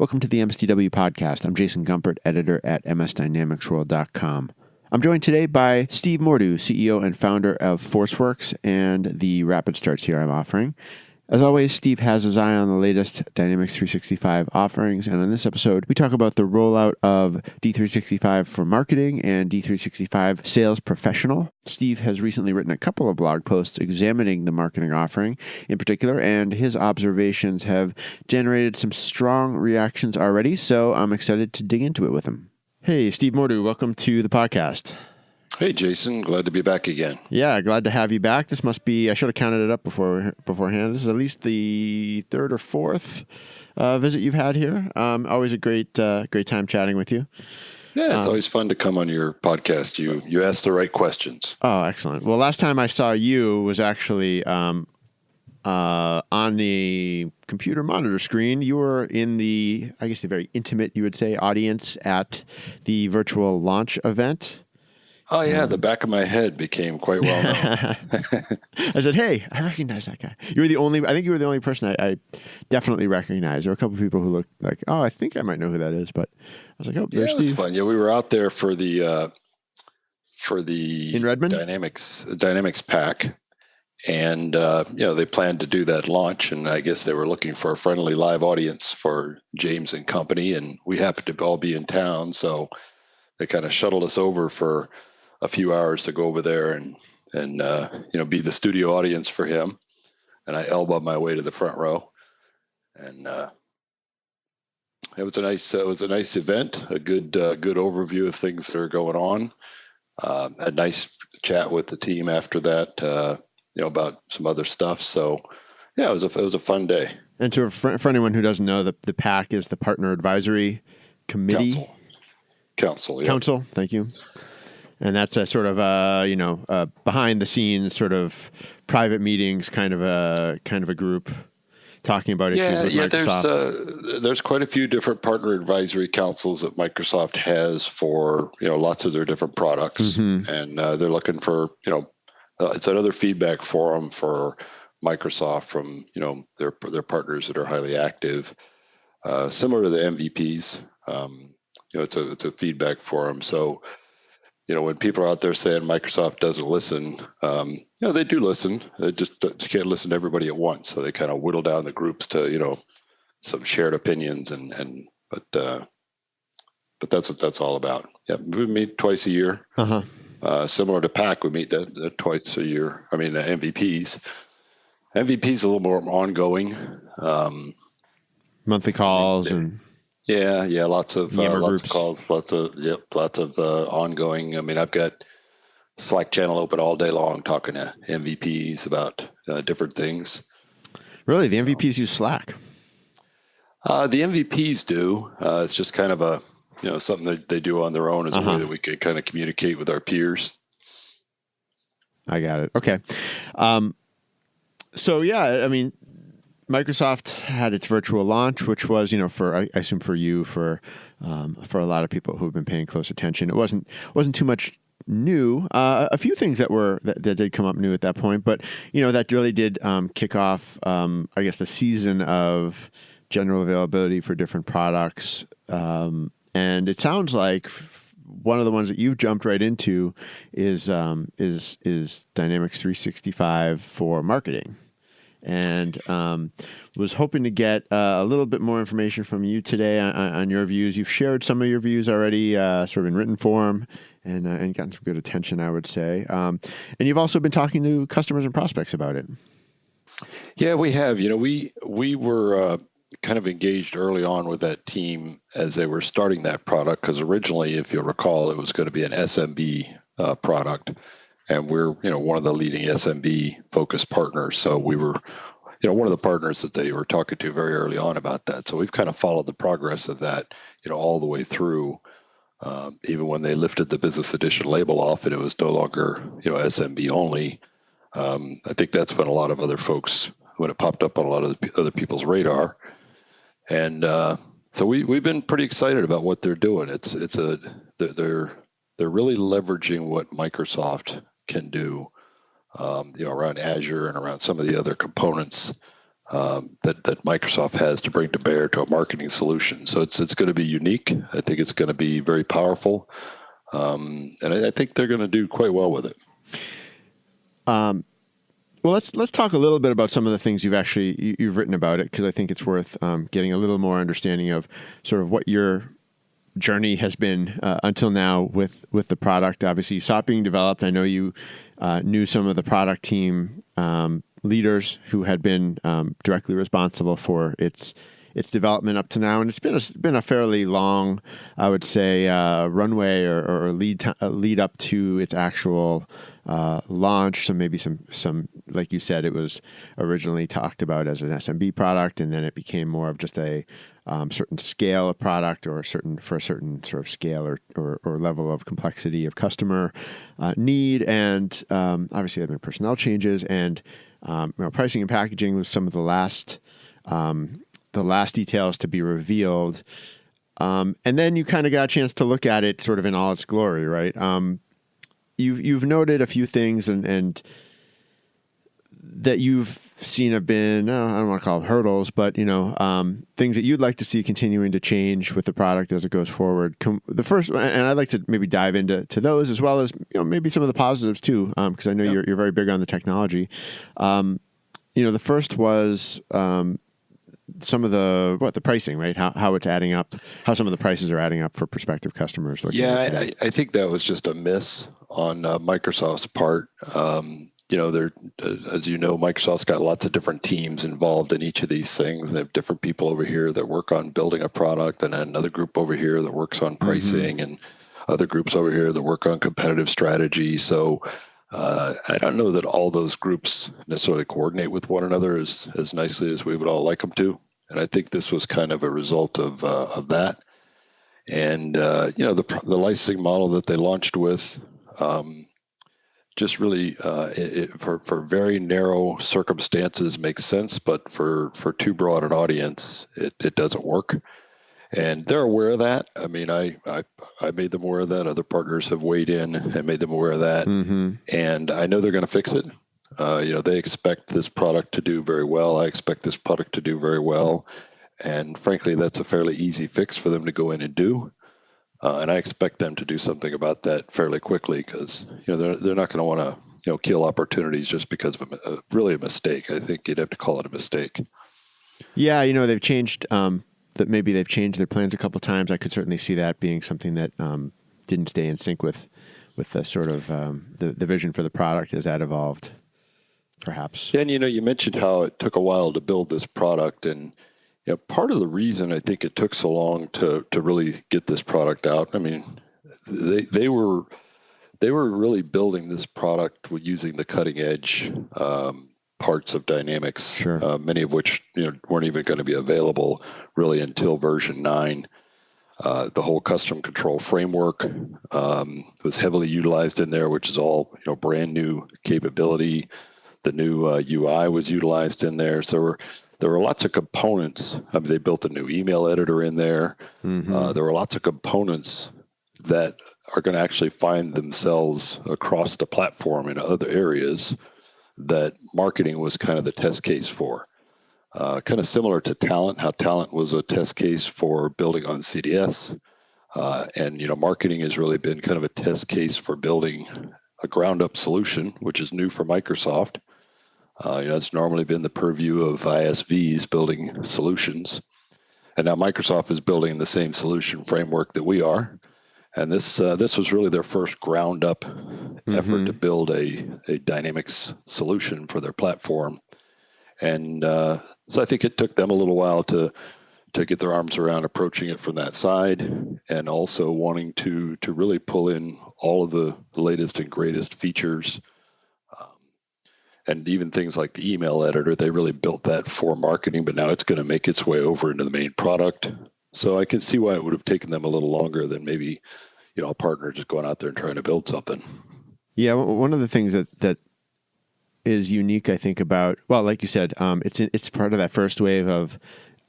Welcome to the MSDW Podcast. I'm Jason Gumpert, editor at msdynamicsworld.com. I'm joined today by Steve Mordue, CEO and founder of Forceworks and the Rapid Starts here I'm offering. As always, Steve has his eye on the latest Dynamics 365 offerings, and in this episode, we talk about the rollout of D365 for Marketing and D365 Sales Professional. Steve has recently written a couple of blog posts examining the marketing offering in particular, and his observations have generated some strong reactions already, so I'm excited to dig into it with him. Hey, Steve Mordue, welcome to the podcast. Hey, Jason. Glad to be back again. Yeah, glad to have you back. This must be, I should have counted it up beforehand. This is at least the third or fourth visit you've had here. Always a great time chatting with you. Yeah, it's always fun to come on your podcast. You ask the right questions. Oh, excellent. Well, last time I saw you was actually on the computer monitor screen. You were in the very intimate, you would say, audience at the virtual launch event. Oh, yeah. The back of my head became quite well known. I said, hey, I recognize that guy. I think you were the only person I definitely recognized. There were a couple of people who looked like, oh, I think I might know who that is. But I was like, oh, there's Steve. It was fun. Yeah, we were out there for the in Redmond? Dynamics pack. And, they planned to do that launch. And I guess they were looking for a friendly live audience for James and company. And we happened to all be in town. So they kind of shuttled us over for a few hours to go over there and be the studio audience for him, and I elbowed my way to the front row, and it was a nice event, a good overview of things that are going on. A nice chat with the team after that, about some other stuff. So yeah, it was a fun day. And for anyone who doesn't know, the PAC is the Partner Advisory Committee. Council. Yeah. Council. Thank you. And that's a sort of behind the scenes sort of private meetings, kind of a group talking about issues with Microsoft. There's quite a few different partner advisory councils that Microsoft has for lots of their different products, and they're looking for it's another feedback forum for Microsoft from their partners that are highly active, similar to the MVPs. It's a feedback forum. So, when people are out there saying Microsoft doesn't listen, they do listen. They just can't listen to everybody at once. So they kind of whittle down the groups to, some shared opinions but that's what that's all about. Yeah. We meet twice a year. Similar to PAC, we meet that twice a year. I mean, the MVPs a little more ongoing. Monthly calls and... Yeah, lots of groups. Calls, lots of ongoing. I mean, I've got Slack channel open all day long talking to MVPs about different things. Really, the MVPs use Slack? The MVPs do. It's just kind of a something that they do on their own as a way that we could kind of communicate with our peers. I got it. Okay. So yeah, I mean, Microsoft had its virtual launch, which was, I assume for you, for a lot of people who have been paying close attention. It wasn't too much new. A few things that did come up new at that point, but that really did kick off, the season of general availability for different products. And it sounds like one of the ones that you've jumped right into is Dynamics 365 for Marketing. And was hoping to get a little bit more information from you today on your views. You've shared some of your views already, sort of in written form, and gotten some good attention, I would say. And you've also been talking to customers and prospects about it. Yeah, we have. We were kind of engaged early on with that team as they were starting that product, because originally, if you'll recall, it was going to be an SMB product. And we're, one of the leading SMB-focused partners. So we were, one of the partners that they were talking to very early on about that. So we've kind of followed the progress of that, all the way through, even when they lifted the business edition label off and it was no longer, SMB only. I think that's when a lot of other folks, when it popped up on a lot of other people's radar. And so we've been pretty excited about what they're doing. They're really leveraging what Microsoft can do, around Azure and around some of the other components that Microsoft has to bring to bear to a marketing solution. So it's going to be unique. I think it's going to be very powerful, and I think they're going to do quite well with it. Well, let's talk a little bit about some of the things you've written about it, because I think it's worth getting a little more understanding of sort of what your journey has been until now with the product. Obviously, you saw it being developed. I know you knew some of the product team leaders who had been directly responsible for its development up to now, and it's been a fairly long, I would say, runway or lead up to its actual launch. So maybe some like you said, it was originally talked about as an SMB product, and then it became more of just a certain scale of product, or for a certain sort of scale or level of complexity of customer need. And obviously, there have been personnel changes, and pricing and packaging was some of the last details to be revealed. And then you kind of got a chance to look at it sort of in all its glory, right? You've noted a few things and that you've seen have been, I don't want to call them hurdles, but things that you'd like to see continuing to change with the product as it goes forward. The first, and I'd like to maybe dive into those, as well as maybe some of the positives too, because I know you're very big on the technology. The first was some of the pricing, right? How it's adding up, how some of the prices are adding up for prospective customers. I think that was just a miss on Microsoft's part. As you know, Microsoft's got lots of different teams involved in each of these things. They have different people over here that work on building a product, and another group over here that works on pricing, and other groups over here that work on competitive strategy. So I don't know that all those groups necessarily coordinate with one another as nicely as we would all like them to. And I think this was kind of a result of that. And the licensing model that they launched with, just really for very narrow circumstances makes sense, but for too broad an audience, it doesn't work. And they're aware of that. I mean, I made them aware of that. Other partners have weighed in and made them aware of that. And I know they're going to fix it. They expect this product to do very well. I expect this product to do very well. And frankly, that's a fairly easy fix for them to go in and do. And I expect them to do something about that fairly quickly, because they're not going to want to kill opportunities just because of really a mistake. I think you'd have to call it a mistake. Yeah, they've changed. That maybe they've changed their plans a couple of times. I could certainly see that being something that didn't stay in sync with the sort of the vision for the product as that evolved, perhaps. Yeah, and you mentioned how it took a while to build this product, and part of the reason I think it took so long to really get this product out. I mean, they were really building this product with using the cutting edge parts of Dynamics, sure. Many of which weren't even going to be available really until version 9. The whole custom control framework was heavily utilized in there, which is all brand new capability. The new UI was utilized in there, so there were lots of components. I mean, they built a new email editor in there. There were lots of components that are going to actually find themselves across the platform in other areas that marketing was kind of the test case for. Kind of similar to Talent, how Talent was a test case for building on CDS. And marketing has really been kind of a test case for building a ground-up solution, which is new for Microsoft. It's normally been the purview of ISVs building solutions. And now Microsoft is building the same solution framework that we are. And this was really their first ground-up effort to build a Dynamics solution for their platform. And so I think it took them a little while to get their arms around approaching it from that side, and also wanting to really pull in all of the latest and greatest features. And even things like the email editor, they really built that for marketing, but now it's going to make its way over into the main product. So I can see why it would have taken them a little longer than maybe, a partner just going out there and trying to build something. Yeah, one of the things that is unique, I think, about, well, like you said, it's part of that first wave of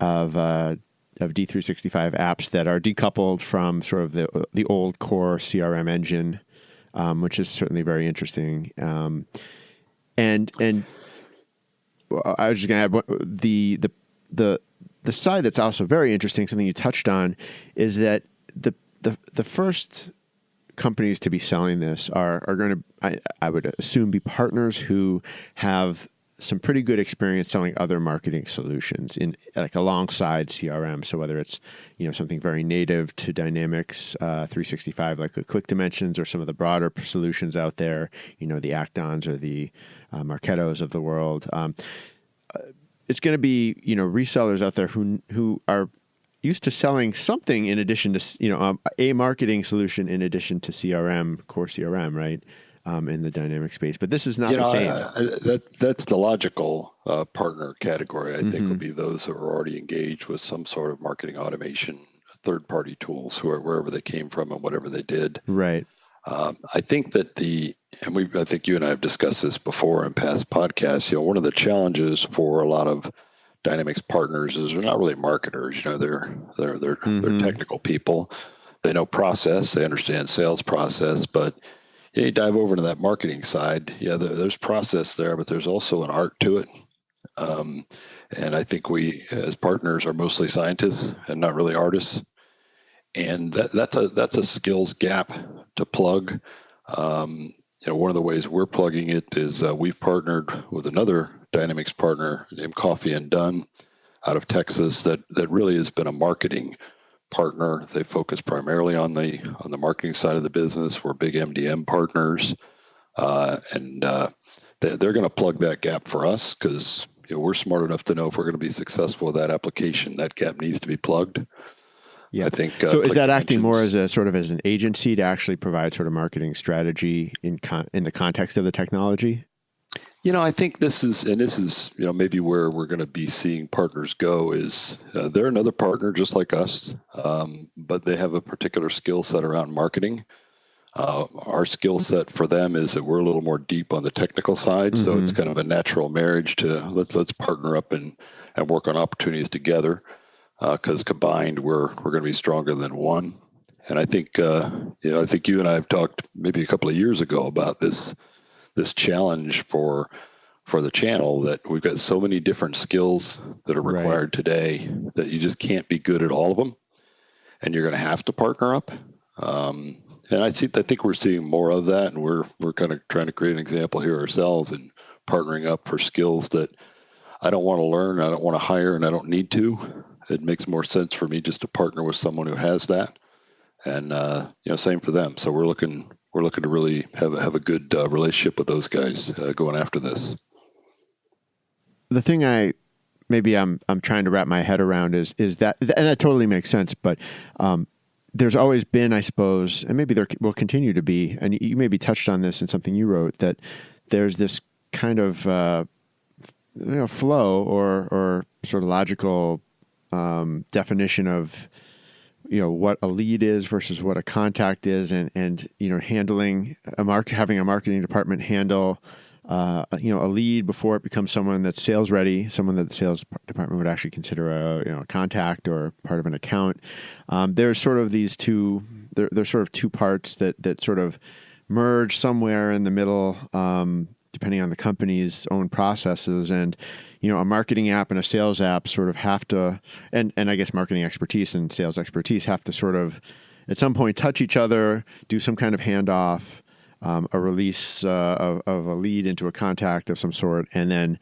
D365 apps that are decoupled from sort of the old core CRM engine, which is certainly very interesting. And I was just going to add the side that's also very interesting. Something you touched on is that the first companies to be selling this are going to, I would assume, be partners who have some pretty good experience selling other marketing solutions in like alongside CRM. So whether it's, something very native to Dynamics 365, like the Click Dimensions or some of the broader solutions out there, the Actons or the Marketos of the world. It's going to be, resellers out there who are used to selling something in addition to, a marketing solution in addition to CRM, core CRM, right? In the dynamic space, but this is not the same. That's the logical partner category. I think will be those who are already engaged with some sort of marketing automation, third-party tools, wherever they came from and whatever they did. Right. I think that I think you and I have discussed this before in past podcasts. One of the challenges for a lot of Dynamics partners is they're not really marketers. They're technical people. They know process. They understand sales process, but you dive over to that marketing side. Yeah, there's process there, but there's also an art to it. And I think we, as partners, are mostly scientists and not really artists. And that's a skills gap to plug. One of the ways we're plugging it is we've partnered with another Dynamics partner named Coffee and Dunn out of Texas that really has been a marketing partner. They focus primarily on the marketing side of the business. We're big MDM partners, and they're going to plug that gap for us because we're smart enough to know if we're going to be successful with that application, that gap needs to be plugged. Yeah, I think. So is that acting more as as an agency to actually provide sort of marketing strategy in the context of the technology? I think this is maybe where we're going to be seeing partners go is they're another partner just like us, but they have a particular skill set around marketing. Our skill set for them is that we're a little more deep on the technical side, so it's kind of a natural marriage to let's partner up and work on opportunities together because combined we're going to be stronger than one. And I think I think you and I have talked maybe a couple of years ago about this challenge for the channel that we've got so many different skills that are required today that you just can't be good at all of them, and you're going to have to partner up. And I think we're seeing more of that, and we're kind of trying to create an example here ourselves and partnering up for skills that I don't want to learn, I don't want to hire, and I don't need to. It makes more sense for me just to partner with someone who has that, and same for them. So we're looking to really have a good relationship with those guys going after this. The thing I'm trying to wrap my head around is that, and that totally makes sense, but there's always been, I suppose, and maybe there will continue to be, and you maybe touched on this in something you wrote, that there's this kind of flow or sort of logical definition of what a lead is versus what a contact is, and handling having a marketing department handle a lead before it becomes someone that's sales ready, someone that the sales department would actually consider a contact or part of an account. There's sort of these two. There's sort of two parts that sort of merge somewhere in the middle, depending on the company's own processes. And a marketing app and a sales app sort of have to, and I guess marketing expertise and sales expertise have to sort of at some point touch each other, do some kind of handoff, a release of a lead into a contact of some sort, and then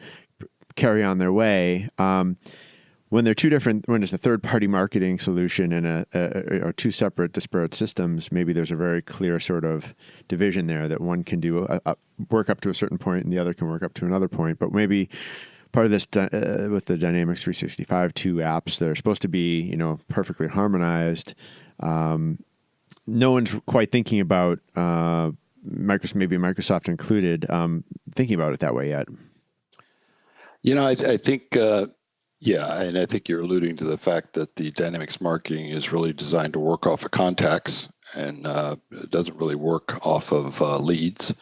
carry on their way. When they're two different, when it's a third-party marketing solution and or two separate disparate systems, maybe there's a very clear sort of division there that one can do work up to a certain point and the other can work up to another point. But maybe part of this with the Dynamics 365 two apps, they're supposed to be perfectly harmonized. No one's quite thinking about maybe Microsoft included, thinking about it that way yet. I think. Yeah, and I think you're alluding to the fact that the Dynamics marketing is really designed to work off of contacts and it doesn't really work off of leads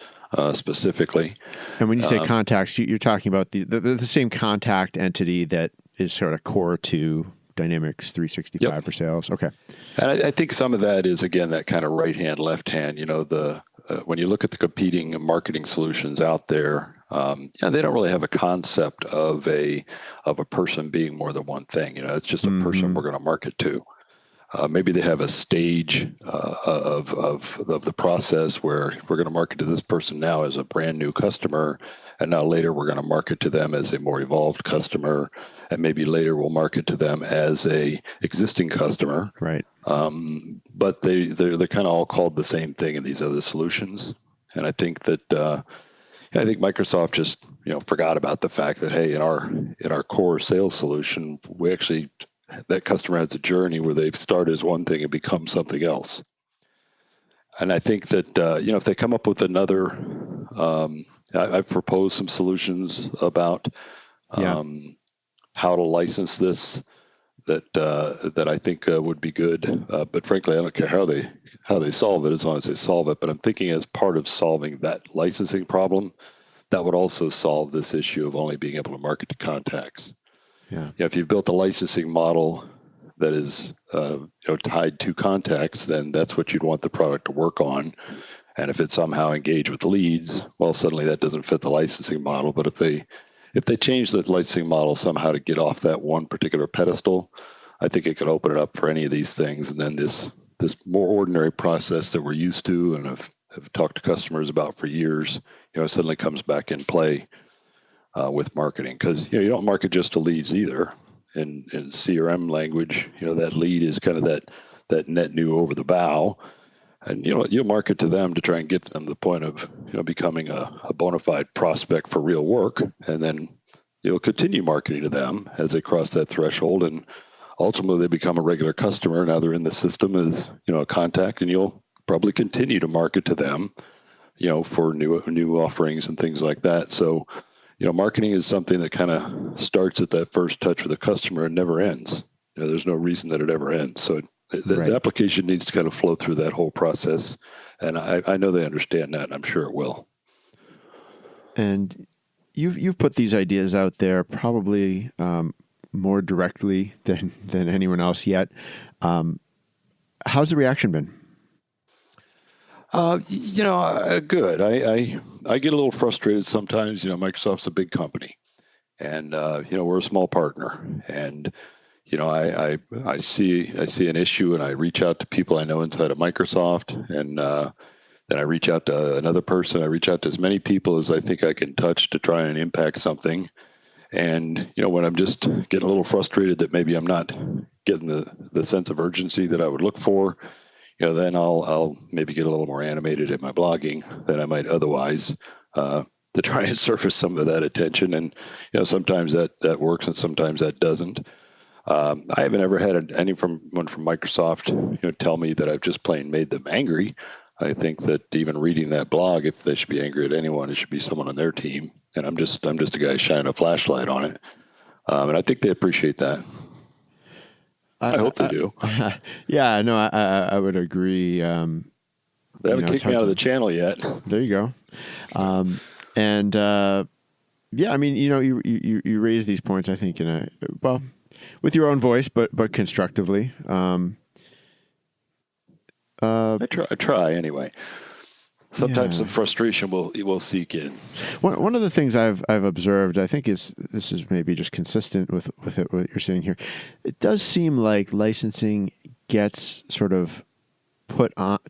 specifically. And when you say contacts, you're talking about the same contact entity that is sort of core to Dynamics 365 for sales. Okay. And I think some of that is, again, that kind of right hand, left hand, the when you look at the competing marketing solutions out there, they don't really have a concept of a person being more than one thing. It's just a person we're going to market to. Maybe they have a stage of the process where we're going to market to this person now as a brand new customer, and now later we're going to market to them as a more evolved customer, and maybe later we'll market to them as a existing customer. Right. But they're kind of all called the same thing in these other solutions, and I think that I think Microsoft just forgot about the fact that, hey, in our core sales solution, we actually, that customer has a journey where they start as one thing and become something else. And I think that if they come up with another, I've proposed some solutions about how to license this that I think would be good. But frankly, I don't care how they solve it, as long as they solve it. But I'm thinking as part of solving that licensing problem, that would also solve this issue of only being able to market to contacts. Yeah. If you've built a licensing model that is tied to contacts, then that's what you'd want the product to work on. And if it somehow engaged with leads, well, suddenly that doesn't fit the licensing model. But if they change the licensing model somehow to get off that one particular pedestal, I think it could open it up for any of these things. And then this more ordinary process that we're used to and have talked to customers about for years, suddenly comes back in play. With marketing, because you don't market just to leads either. In CRM language, that lead is kind of that net new over the bow, and you'll market to them to try and get them to the point of becoming a bona fide prospect for real work, and then you'll continue marketing to them as they cross that threshold, and ultimately they become a regular customer. Now they're in the system as a contact, and you'll probably continue to market to them, for new offerings and things like that. So. Marketing is something that kind of starts at that first touch with the customer and never ends. There's no reason that it ever ends. So the application needs to kind of flow through that whole process. And I know they understand that, and I'm sure it will. And you've put these ideas out there probably more directly than anyone else yet. How's the reaction been? Good. I get a little frustrated sometimes. Microsoft's a big company, and we're a small partner, and I see an issue, and I reach out to people I know inside of Microsoft, and then I reach out to another person. I reach out to as many people as I think I can touch to try and impact something. And when I'm just getting a little frustrated that maybe I'm not getting the sense of urgency that I would look for. Then I'll maybe get a little more animated in my blogging than I might otherwise to try and surface some of that attention. And, sometimes that works and sometimes that doesn't. I haven't ever had anyone from Microsoft, tell me that I've just plain made them angry. I think that even reading that blog, if they should be angry at anyone, it should be someone on their team. And I'm just a guy shining a flashlight on it. And I think they appreciate that. I hope they do. Yeah, no, I would agree. They haven't kicked me out of the channel yet. There you go. And I mean, you raise these points, I think, with your own voice, but constructively. I try anyway. Sometimes some frustration will seek in. One of the things I've observed, I think this is maybe just consistent with what you're saying here. It does seem like licensing gets sort of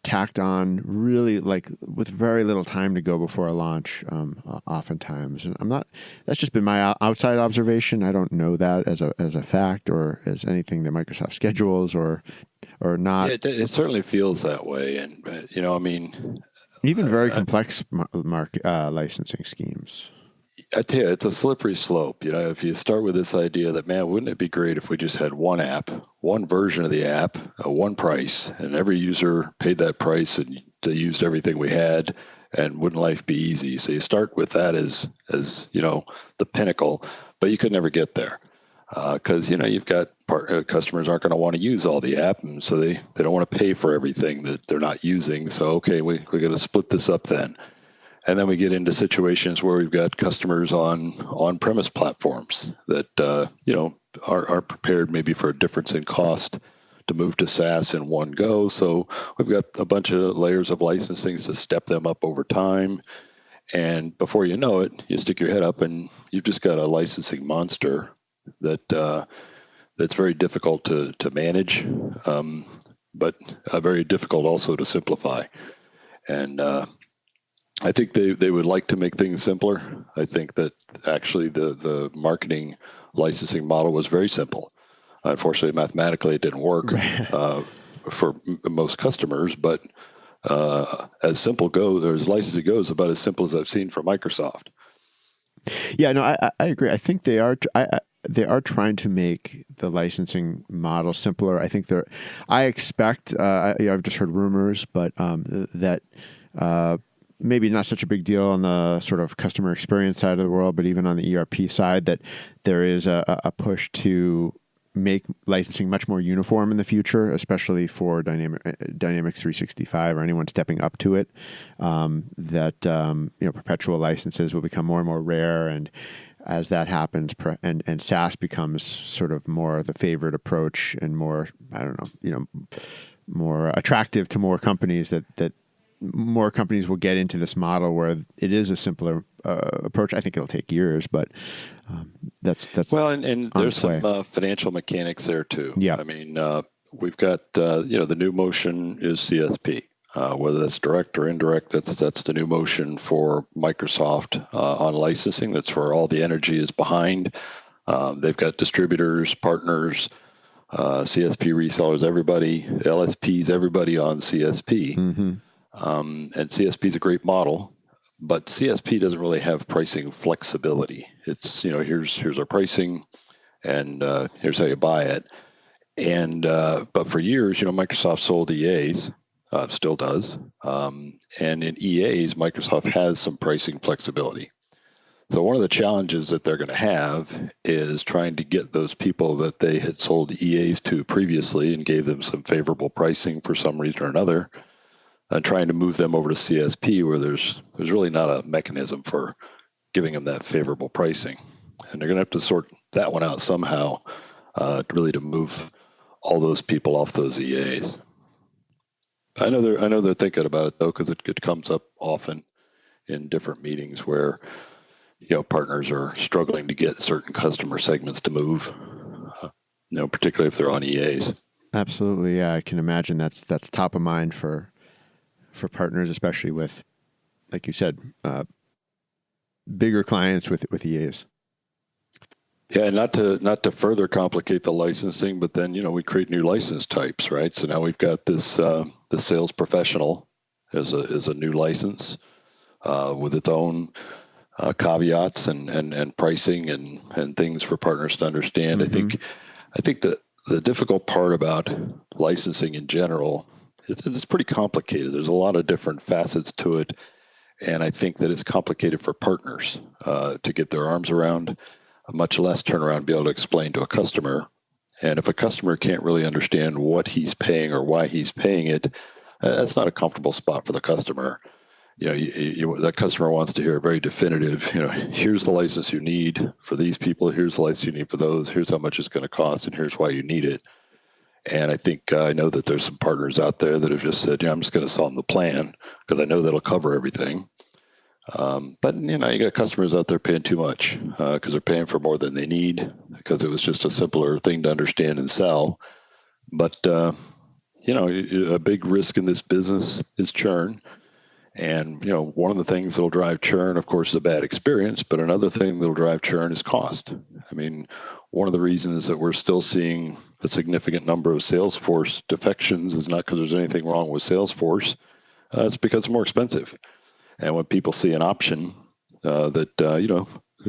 tacked on really like with very little time to go before a launch, oftentimes. And that's just been my outside observation. I don't know that as a fact or as anything that Microsoft schedules or not. Yeah, it certainly feels that way. And, I mean... Even very complex licensing schemes. I tell you, it's a slippery slope. If you start with this idea that, man, wouldn't it be great if we just had one app, one version of the app, one price, and every user paid that price and they used everything we had, and wouldn't life be easy? So you start with that as the pinnacle, but you could never get there. Because you've got customers aren't going to want to use all the app, and so they don't want to pay for everything that they're not using. So we got to split this up then, and then we get into situations where we've got customers on-premise platforms that aren't prepared maybe for a difference in cost to move to SaaS in one go. So we've got a bunch of layers of licensing to step them up over time. And before you know it, you stick your head up and you've just got a licensing monster that's very difficult to manage, but very difficult also to simplify. And I think they would like to make things simpler. I think that actually the marketing licensing model was very simple. Unfortunately, mathematically, it didn't work for most customers, but as simple goes, or as licensing goes, about as simple as I've seen from Microsoft. Yeah, no, I agree. I think they are trying to make the licensing model simpler. I think I expect, I've just heard rumors, but that maybe not such a big deal on the sort of customer experience side of the world, but even on the ERP side, that there is a push to make licensing much more uniform in the future, especially for Dynamics 365 or anyone stepping up to it. Perpetual licenses will become more and more rare, and as that happens, and SaaS becomes sort of more the favorite approach and more, more attractive to more companies, that more companies will get into this model where it is a simpler approach. I think it'll take years, but that's well, and there's some financial mechanics there too. Yeah, I mean, we've got the new motion is CSP, whether that's direct or indirect. That's the new motion for Microsoft on licensing. That's where all the energy is behind. They've got distributors, partners, CSP resellers, everybody, LSPs, everybody on CSP. Mm-hmm. And CSP is a great model, but CSP doesn't really have pricing flexibility. It's, here's our pricing, and here's how you buy it. And but for years, Microsoft sold EAs, still does, and in EAs, Microsoft has some pricing flexibility. So one of the challenges that they're going to have is trying to get those people that they had sold EAs to previously and gave them some favorable pricing for some reason or another, and trying to move them over to CSP, where there's really not a mechanism for giving them that favorable pricing. And they're going to have to sort that one out somehow, really to move all those people off those EAs. I know they're thinking about it though, because it comes up often in different meetings where partners are struggling to get certain customer segments to move, particularly if they're on EAs. Absolutely, yeah. I can imagine that's top of mind for partners, especially with, like you said, bigger clients with EAs. Yeah, not to further complicate the licensing, but then we create new license types, right? So now we've got this the sales professional as a new license with its own caveats and pricing and things for partners to understand. Mm-hmm. I think that the difficult part about licensing in general, it's pretty complicated. There's a lot of different facets to it, and I think that it's complicated for partners to get their arms around, much less turn around and be able to explain to a customer. And if a customer can't really understand what he's paying or why he's paying it, that's not a comfortable spot for the customer. That customer wants to hear a very definitive, here's the license you need for these people, here's the license you need for those, here's how much it's going to cost, and here's why you need it. And I think I know that there's some partners out there that have just said, I'm just going to sell them the plan because I know that'll cover everything. But you got customers out there paying too much because they're paying for more than they need because it was just a simpler thing to understand and sell. But a big risk in this business is churn. And one of the things that'll drive churn, of course, is a bad experience. But another thing that'll drive churn is cost. I mean, one of the reasons that we're still seeing a significant number of Salesforce defections is not because there's anything wrong with Salesforce. It's because it's more expensive. And when people see an option that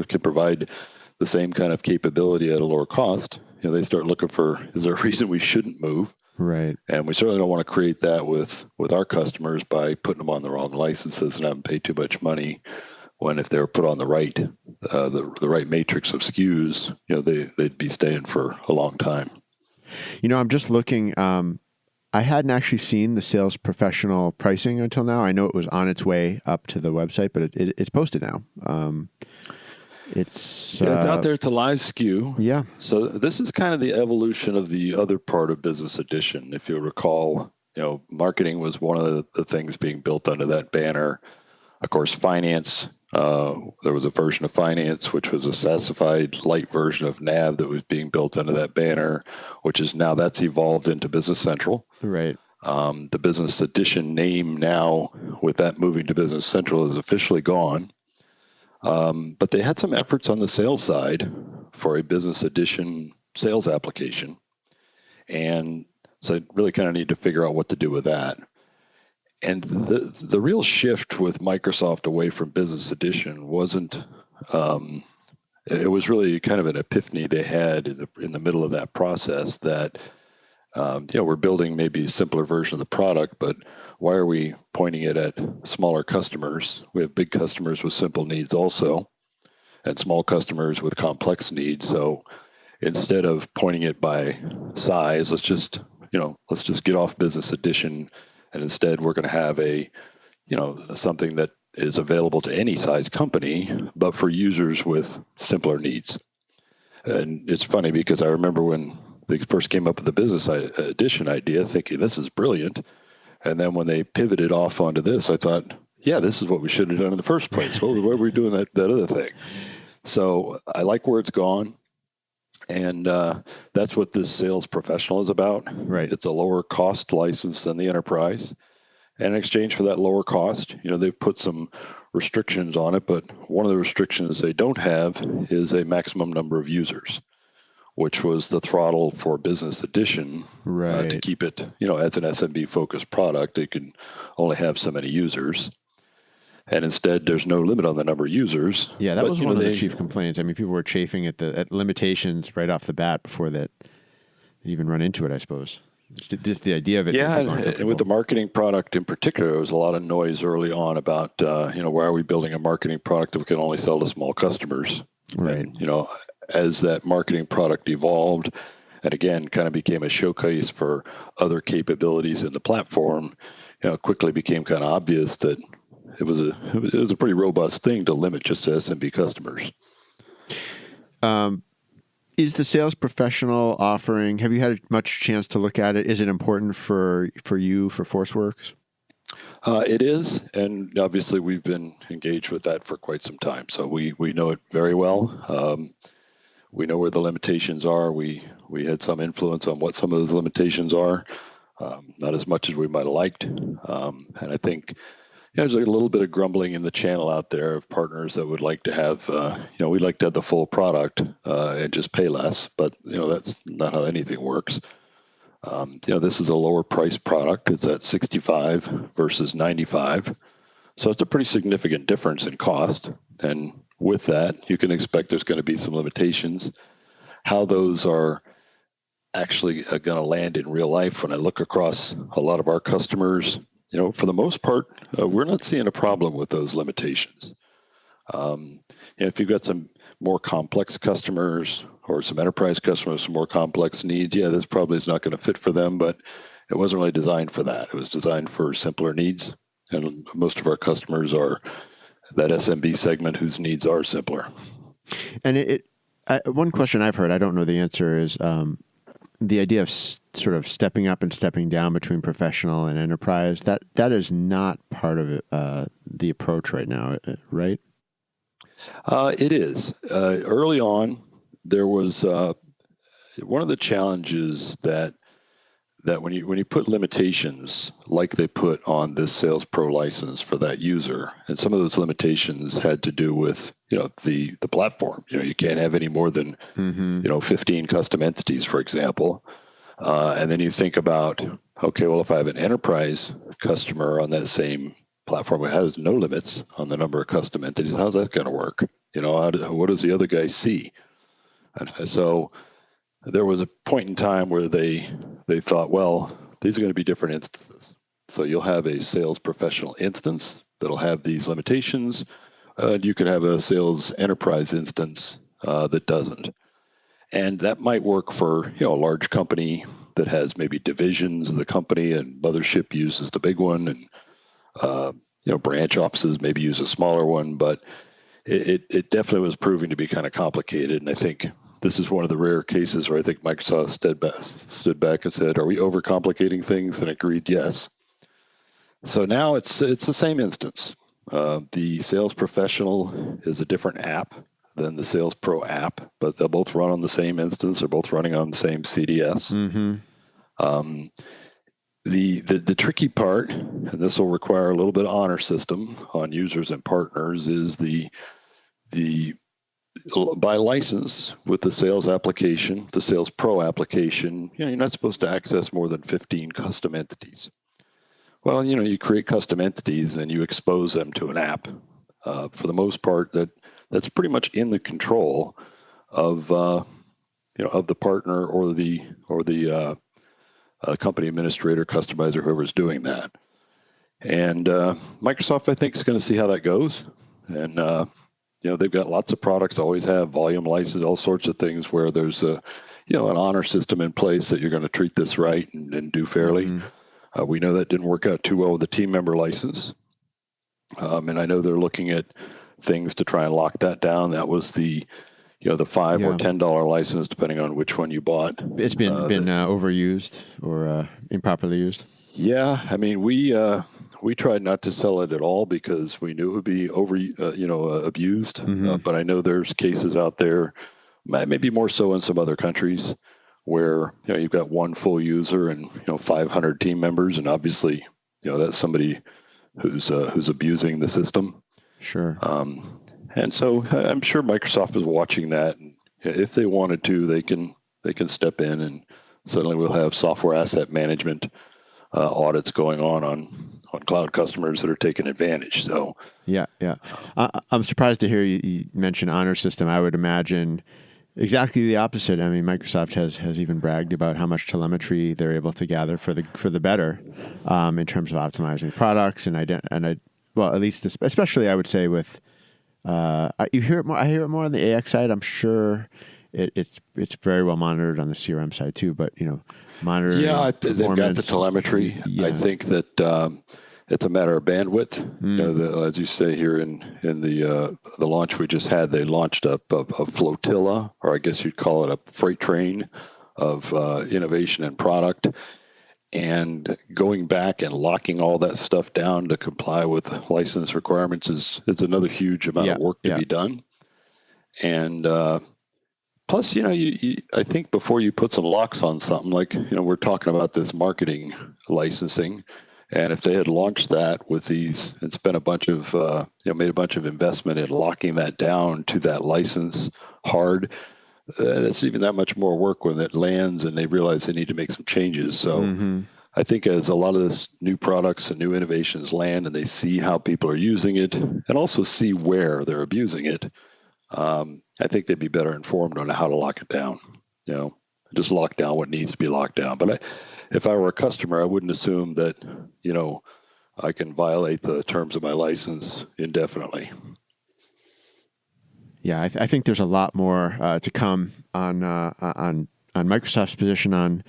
can provide the same kind of capability at a lower cost, they start looking for, is there a reason we shouldn't move? Right. And we certainly don't want to create that with our customers by putting them on the wrong licenses and having paid too much money. When if they were put on the right matrix of SKUs, they'd be staying for a long time. I'm just looking. I hadn't actually seen the sales professional pricing until now. I know it was on its way up to the website, but it's posted now. It's out there. It's a live SKU. Yeah. So this is kind of the evolution of the other part of Business Edition. If you recall, marketing was one of the things being built under that banner. Of course, finance. There was a version of finance, which was a SaaSified light version of NAV that was being built under that banner, which is now that's evolved into Business Central. Right. The Business Edition name now, with that moving to Business Central, is officially gone. But they had some efforts on the sales side for a Business Edition sales application. And so I really kind of need to figure out what to do with that. And the real shift with Microsoft away from Business Edition wasn't, it was really kind of an epiphany they had in the middle of that process that, we're building maybe a simpler version of the product, but why are we pointing it at smaller customers? We have big customers with simple needs also, and small customers with complex needs. So instead of pointing it by size, let's just get off Business Edition, and instead we're going to have something that is available to any size company, but for users with simpler needs. And it's funny because I remember when they first came up with the Business Edition idea, thinking this is brilliant. And then when they pivoted off onto this, I thought, yeah, this is what we should have done in the first place. Why were we doing that other thing? So I like where it's gone. And that's what this Sales Professional is about. Right. It's a lower cost license than the Enterprise. And in exchange for that lower cost, they've put some restrictions on it. But one of the restrictions they don't have is a maximum number of users, which was the throttle for Business Edition. Right. To keep it, as an SMB-focused product, it can only have so many users. And instead, there's no limit on the number of users. Yeah, that was one of the chief complaints. I mean, people were chafing at limitations right off the bat before that they even run into it, I suppose. Just the idea of it. Yeah, and with the marketing product in particular, there was a lot of noise early on about, why are we building a marketing product that we can only sell to small customers? Right. And, as that marketing product evolved, and again, kind of became a showcase for other capabilities in the platform, it quickly became kind of obvious that it was a pretty robust thing to limit just to SMB customers. Is the Sales Professional offering, have you had much chance to look at it? Is it important for you, for Forceworks? It is, and obviously we've been engaged with that for quite some time, so we know it very well. We know where the limitations are. We had some influence on what some of those limitations are, not as much as we might have liked. And I think there's a little bit of grumbling in the channel out there of partners that would like to have, we'd like to have the full product and just pay less, but that's not how anything works. This is a lower price product. It's at $65 versus $95. So it's a pretty significant difference in cost. And with that, you can expect there's going to be some limitations. How those are actually going to land in real life, when I look across a lot of our customers, for the most part, we're not seeing a problem with those limitations. If you've got some more complex customers or some enterprise customers, some more complex needs, this probably is not going to fit for them, but it wasn't really designed for that. It was designed for simpler needs. And most of our customers are that SMB segment whose needs are simpler. And one question I've heard, I don't know the answer, is the idea of sort of stepping up and stepping down between professional and enterprise. That is not part of the approach right now, right? It is. Early on, there was one of the challenges that when you put limitations like they put on this Sales Pro license for that user, and some of those limitations had to do with the platform. You can't have any more than 15 custom entities, for example. And then you think about, okay, well, if I have an enterprise customer on that same platform that has no limits on the number of custom entities, how's that going to work? What does the other guy see? And so there was a point in time where they thought, well, these are going to be different instances. So you'll have a Sales Professional instance that'll have these limitations. You could have a Sales Enterprise instance that doesn't. And that might work for a large company that has maybe divisions of the company, and mothership uses the big one, and branch offices maybe use a smaller one. But it definitely was proving to be kind of complicated. And I think this is one of the rare cases where I think Microsoft stood back and said, "Are we overcomplicating things?" And agreed, yes. So now it's the same instance. The Sales Professional is a different app than the Sales Pro app, but they'll both run on the same instance. They're both running on the same CDS. Mm-hmm. The tricky part, and this will require a little bit of honor system on users and partners, is the by license with the sales application, the Sales Pro application, you're not supposed to access more than 15 custom entities. Well, you create custom entities and you expose them to an app. For the most part, that's pretty much in the control of of the partner or the company administrator, customizer, whoever's doing that. And Microsoft, I think, is going to see how that goes. And they've got lots of products, always have volume license, all sorts of things where there's an honor system in place that you're going to treat this right and do fairly. Mm-hmm. We know that didn't work out too well with the team member license. And I know they're looking at things to try and lock that down. That was the $5 or $10 license, depending on which one you bought. It's been overused or improperly used. Yeah, I mean, we tried not to sell it at all because we knew it would be abused. Mm-hmm. But I know there's cases out there, maybe more so in some other countries, where you've got one full user and 500 team members, and obviously that's somebody who's abusing the system. Sure. And so I'm sure Microsoft is watching that, and if they wanted to, they can step in, and suddenly we'll have software asset management audits going on cloud customers that are taking advantage. So yeah. I'm surprised to hear you mention honor system. I would imagine exactly the opposite. I mean, Microsoft has even bragged about how much telemetry they're able to gather for the better in terms of optimizing products and well, at least especially I would say with you hear it more. I hear it more on the AX side. I'm sure it's very well monitored on the CRM side too. But monitoring. Yeah, they've got the telemetry. Yeah. I think that it's a matter of bandwidth. As you say here in the launch we just had, they launched up a flotilla, or I guess you'd call it a freight train of innovation and product. And going back and locking all that stuff down to comply with license requirements is another huge amount of work to be done. And plus, I think before you put some locks on something, like, we're talking about this marketing licensing, and if they had launched that with these and spent a bunch of, made a bunch of investment in locking that down to that license hard, that's even that much more work when it lands and they realize they need to make some changes. So I think as a lot of this new products and new innovations land and they see how people are using it and also see where they're abusing it, I think they'd be better informed on how to lock it down. Just lock down what needs to be locked down. But if I were a customer, I wouldn't assume that, I can violate the terms of my license indefinitely. Yeah, I think there's a lot more to come on Microsoft's position on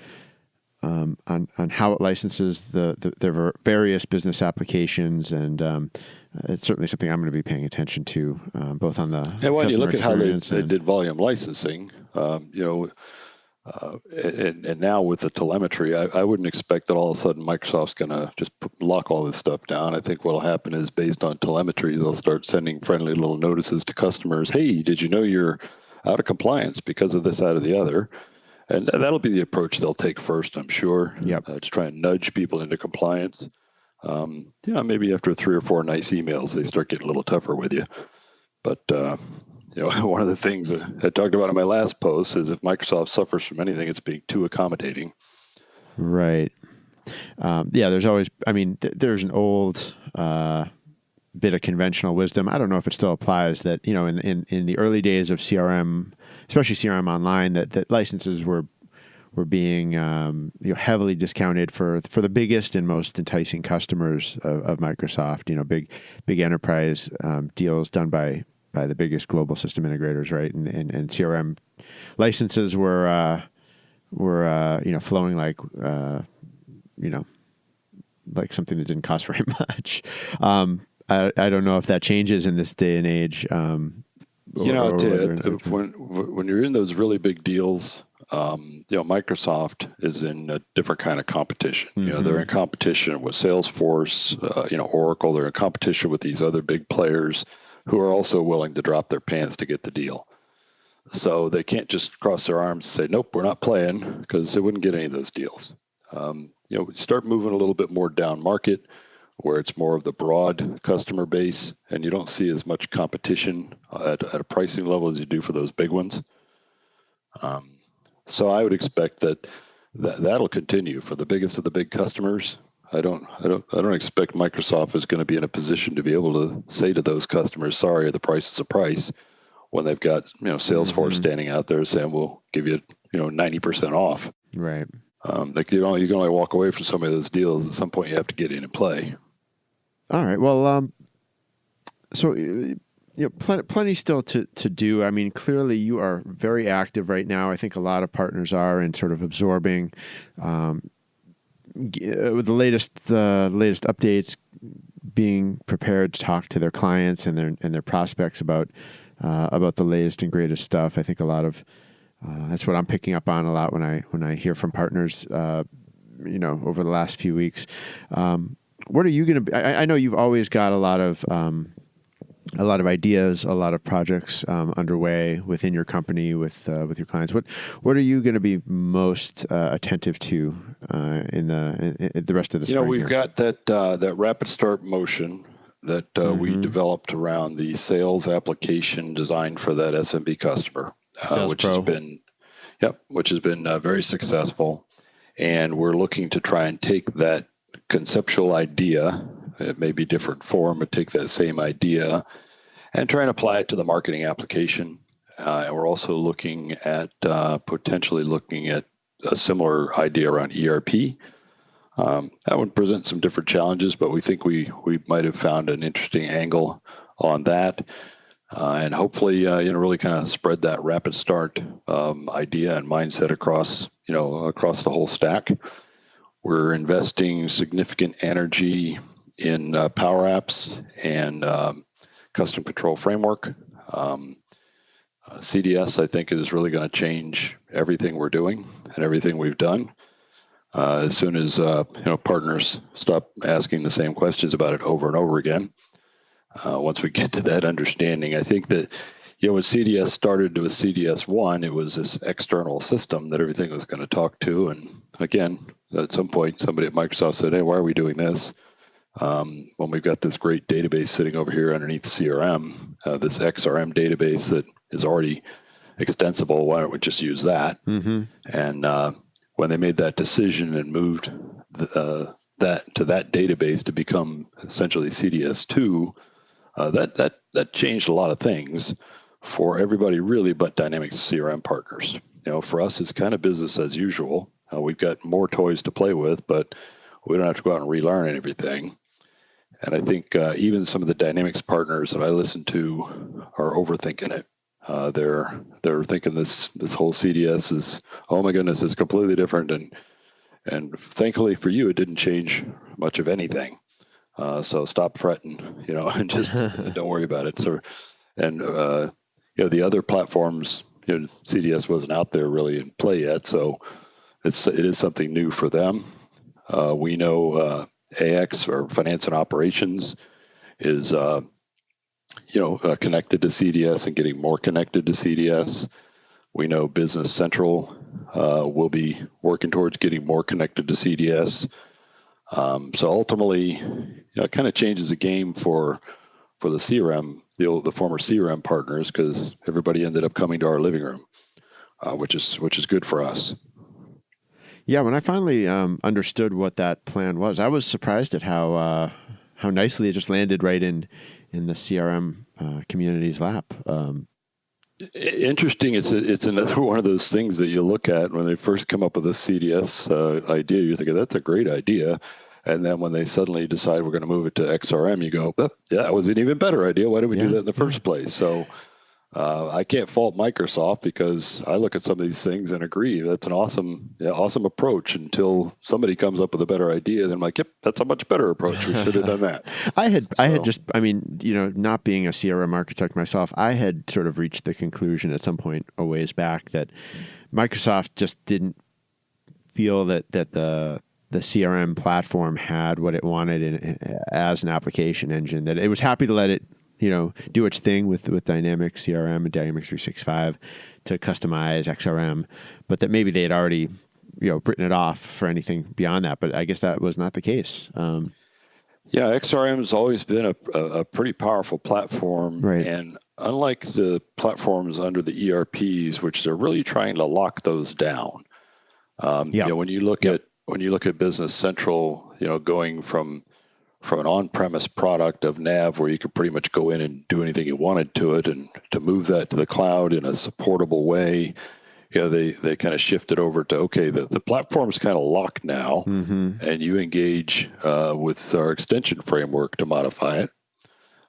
how it licenses the various business applications, and it's certainly something I'm going to be paying attention to, both on the and when you look at how they did volume licensing, and now with the telemetry, I wouldn't expect that all of a sudden Microsoft's going to just lock all this stuff down. I think what will happen is, based on telemetry, they'll start sending friendly little notices to customers. Hey, did you know you're out of compliance because of this, that, or the other? And that'll be the approach they'll take first, I'm sure. Yep. To try and nudge people into compliance. Maybe after 3 or 4 nice emails, they start getting a little tougher with you. But one of the things that I talked about in my last post is, if Microsoft suffers from anything, it's being too accommodating. Right. There's always, there's an old bit of conventional wisdom. I don't know if it still applies, that, in the early days of CRM, especially CRM Online, that licenses were being heavily discounted for the biggest and most enticing customers of Microsoft. Big enterprise deals done by the biggest global system integrators, right? And CRM licenses were flowing like something that didn't cost very much. I don't know if that changes in this day and age. When you're in those really big deals, Microsoft is in a different kind of competition. Mm-hmm. They're in competition with Salesforce, Oracle. They're in competition with these other big players who are also willing to drop their pants to get the deal. So they can't just cross their arms and say, nope, we're not playing, because they wouldn't get any of those deals. Start moving a little bit more down market, where it's more of the broad customer base, and you don't see as much competition at a pricing level as you do for those big ones. So I would expect that'll continue for the biggest of the big customers. I don't expect Microsoft is going to be in a position to be able to say to those customers, sorry, the price is a price, when they've got Salesforce mm-hmm. standing out there saying we'll give you 90% off. Right. You can only walk away from some of those deals. At some point, you have to get in and play. All right. Well, so plenty still to do. I mean, clearly you are very active right now. I think a lot of partners are in sort of absorbing the latest updates, being prepared to talk to their clients and their prospects about the latest and greatest stuff. I think a lot of that's what I'm picking up on a lot when I hear from partners, over the last few weeks. What are you going to be? I know you've always got a lot of ideas, a lot of projects underway within your company with your clients. What are you going to be most attentive to in the rest of the spring? We've got that rapid start motion that mm-hmm. we developed around the sales application designed for that SMB customer, which has been very successful. And we're looking to try and take that conceptual idea, it may be different form, but take that same idea and try and apply it to the marketing application. And we're also potentially looking at a similar idea around ERP. That would present some different challenges, but we think we might have found an interesting angle on that. And hopefully, really kind of spread that rapid start idea and mindset across the whole stack. We're investing significant energy in Power Apps and custom control framework. CDS, I think, is really going to change everything we're doing and everything we've done. As soon as partners stop asking the same questions about it over and over again. Once we get to that understanding, I think that when CDS started with CDS1, it was this external system that everything was going to talk to. And again, at some point, somebody at Microsoft said, "Hey, why are we doing this? When we've got this great database sitting over here underneath CRM, this XRM database that is already extensible, why don't we just use that?" Mm-hmm. And when they made that decision and moved that database to become essentially CDS2, that changed a lot of things for everybody, really, but Dynamics CRM partners. For us, it's kind of business as usual. We've got more toys to play with, but we don't have to go out and relearn everything. And I think even some of the Dynamics partners that I listen to are overthinking it. They're thinking this whole CDS is, oh my goodness, it's completely different. And thankfully for you, it didn't change much of anything. So stop fretting, and just don't worry about it. So, and the other platforms, CDS wasn't out there really in play yet, so it is something new for them. We know AX, or Finance and Operations, is connected to CDS and getting more connected to CDS. We know Business Central will be working towards getting more connected to CDS. So ultimately, it kind of changes the game for the CRM, the former CRM partners, because everybody ended up coming to our living room, which is good for us. Yeah, when I finally understood what that plan was, I was surprised at how nicely it just landed right in the CRM community's lap. Interesting. It's another one of those things that you look at when they first come up with this CDS idea. You think that's a great idea, and then when they suddenly decide we're going to move it to XRM, you go, yeah, that was an even better idea. Why didn't we do that in the first place? So I can't fault Microsoft because I look at some of these things and agree that's an awesome approach until somebody comes up with a better idea. Then I'm like, yep, that's a much better approach. We should have done that. I had just, I mean, not being a CRM architect myself, I had sort of reached the conclusion at some point a ways back that Microsoft just didn't feel that the CRM platform had what it wanted as an application engine, that it was happy to let it do its thing with Dynamics CRM and Dynamics 365 to customize XRM, but that maybe they had already, written it off for anything beyond that. But I guess that was not the case. Yeah, XRM has always been a pretty powerful platform. Right. And unlike the platforms under the ERPs, which they're really trying to lock those down. When you look at Business Central, going from an on-premise product of Nav where you could pretty much go in and do anything you wanted to it, and to move that to the cloud in a supportable way, they kind of shifted over to, okay, the platform's kind of locked now, and you engage with our extension framework to modify it.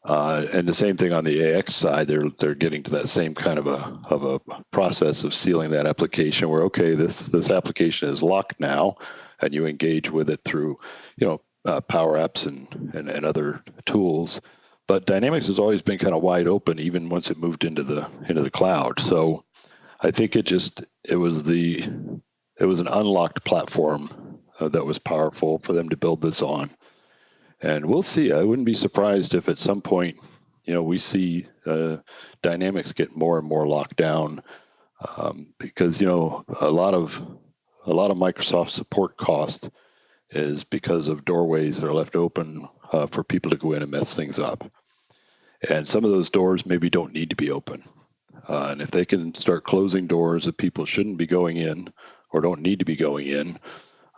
And the same thing on the AX side, they're getting to that same kind of a process of sealing that application where, okay, this application is locked now, and you engage with it through, Power Apps and other tools. But Dynamics has always been kind of wide open, even once it moved into the cloud. So I think it was an unlocked platform that was powerful for them to build this on. And we'll see. I wouldn't be surprised if at some point, we see Dynamics get more and more locked down, because a lot of Microsoft support cost is because of doorways that are left open for people to go in and mess things up. And some of those doors maybe don't need to be open. And if they can start closing doors that people shouldn't be going in or don't need to be going in,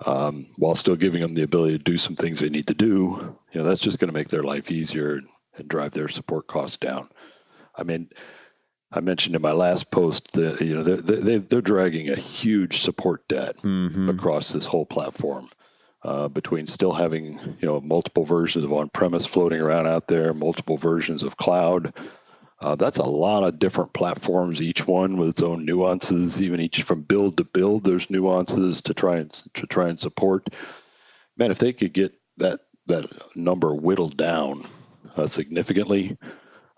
while still giving them the ability to do some things they need to do, that's just going to make their life easier and drive their support costs down. I mean, I mentioned in my last post that they're dragging a huge support debt across this whole platform, between still having multiple versions of on-premise floating around out there, multiple versions of cloud. That's a lot of different platforms, each one with its own nuances. Even each from build to build, there's nuances to try and support. Man, if they could get that number whittled down significantly,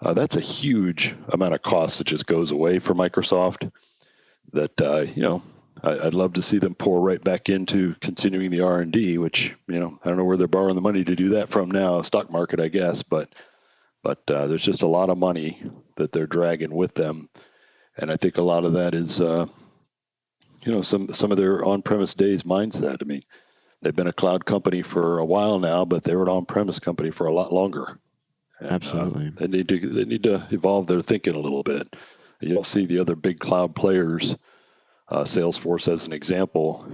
that's a huge amount of cost that just goes away for Microsoft. That I'd love to see them pour right back into continuing the R&D, which I don't know where they're borrowing the money to do that from now. Stock market, I guess, but there's just a lot of money that they're dragging with them, and I think a lot of that is, some of their on-premise days mindset. I mean, they've been a cloud company for a while now, but they were an on-premise company for a lot longer. And, Absolutely, they need to evolve their thinking a little bit. You'll see the other big cloud players, Salesforce as an example,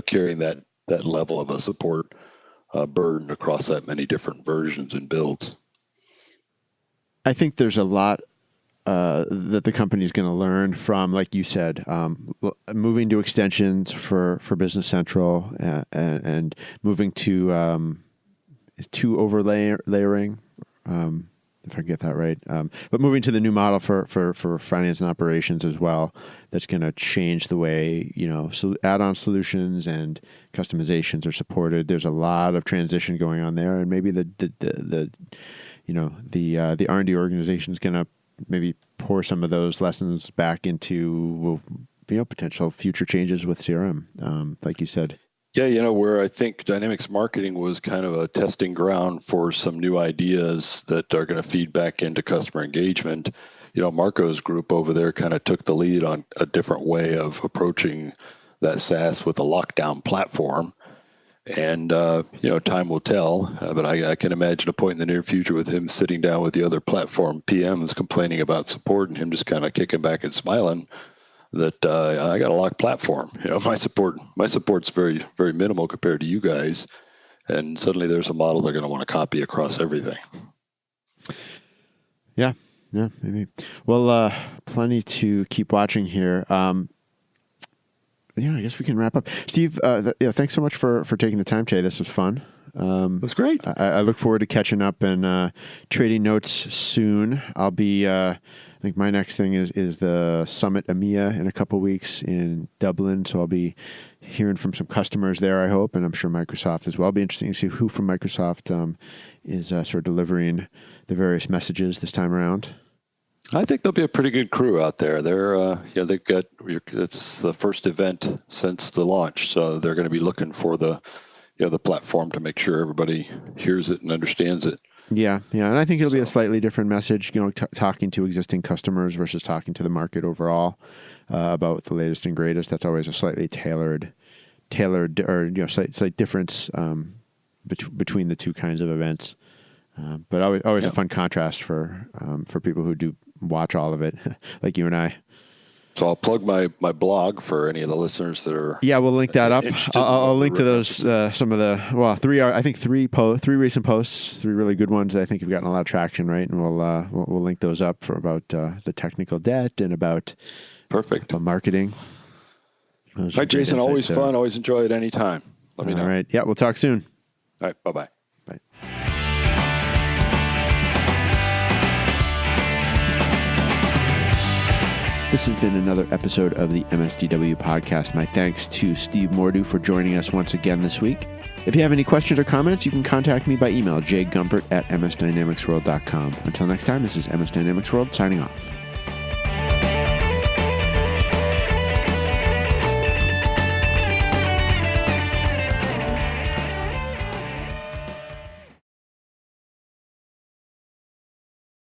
carrying that level of a support burden across that many different versions and builds. I think there's a lot that the company is going to learn from, like you said, moving to extensions for Business Central and moving to overlayering, if I get that right. But moving to the new model for finance and operations as well, that's going to change the way add-on solutions and customizations are supported. There's a lot of transition going on there, and maybe the R&D organization is going to maybe pour some of those lessons back into potential future changes with CRM, like you said. Yeah, where I think Dynamics marketing was kind of a testing ground for some new ideas that are going to feed back into customer engagement. Marco's group over there kind of took the lead on a different way of approaching that SaaS with a lockdown platform. And, time will tell, but I can imagine a point in the near future with him sitting down with the other platform PMs complaining about support and him just kind of kicking back and smiling that I got a locked platform. My support's very, very minimal compared to you guys. And suddenly there's a model they're going to want to copy across everything. Yeah, maybe. Well, plenty to keep watching here. I guess we can wrap up. Steve, thanks so much for taking the time today. This was fun. That's great. I look forward to catching up and trading notes soon. I'll be, I think my next thing is the Summit EMEA in a couple weeks in Dublin. So I'll be hearing from some customers there, I hope, and I'm sure Microsoft as well. It'll be interesting to see who from Microsoft is sort of delivering the various messages this time around. I think there'll be a pretty good crew out there. They've got, it's the first event since the launch, so they're going to be looking for the platform to make sure everybody hears it and understands it. Yeah, and I think it'll be a slightly different message, talking to existing customers versus talking to the market overall about the latest and greatest. That's always a slightly tailored or slight difference between the two kinds of events. But always a fun contrast for people who do watch all of it, like you and I. So I'll plug my blog for any of the listeners that are. Yeah, we'll link that up. I'll link to those some of the three recent posts, 3 really good ones that I think have gotten a lot of traction, right? And we'll link those up for about the technical debt and about marketing. All right, Jason, always fun. Always enjoy it anytime. Let me know. All right. Yeah, we'll talk soon. All right. Bye-bye. Bye. This has been another episode of the MSDW Podcast. My thanks to Steve Mordue for joining us once again this week. If you have any questions or comments, you can contact me by email, jgumpert@msdynamicsworld.com. Until next time, this is MS Dynamics World signing off.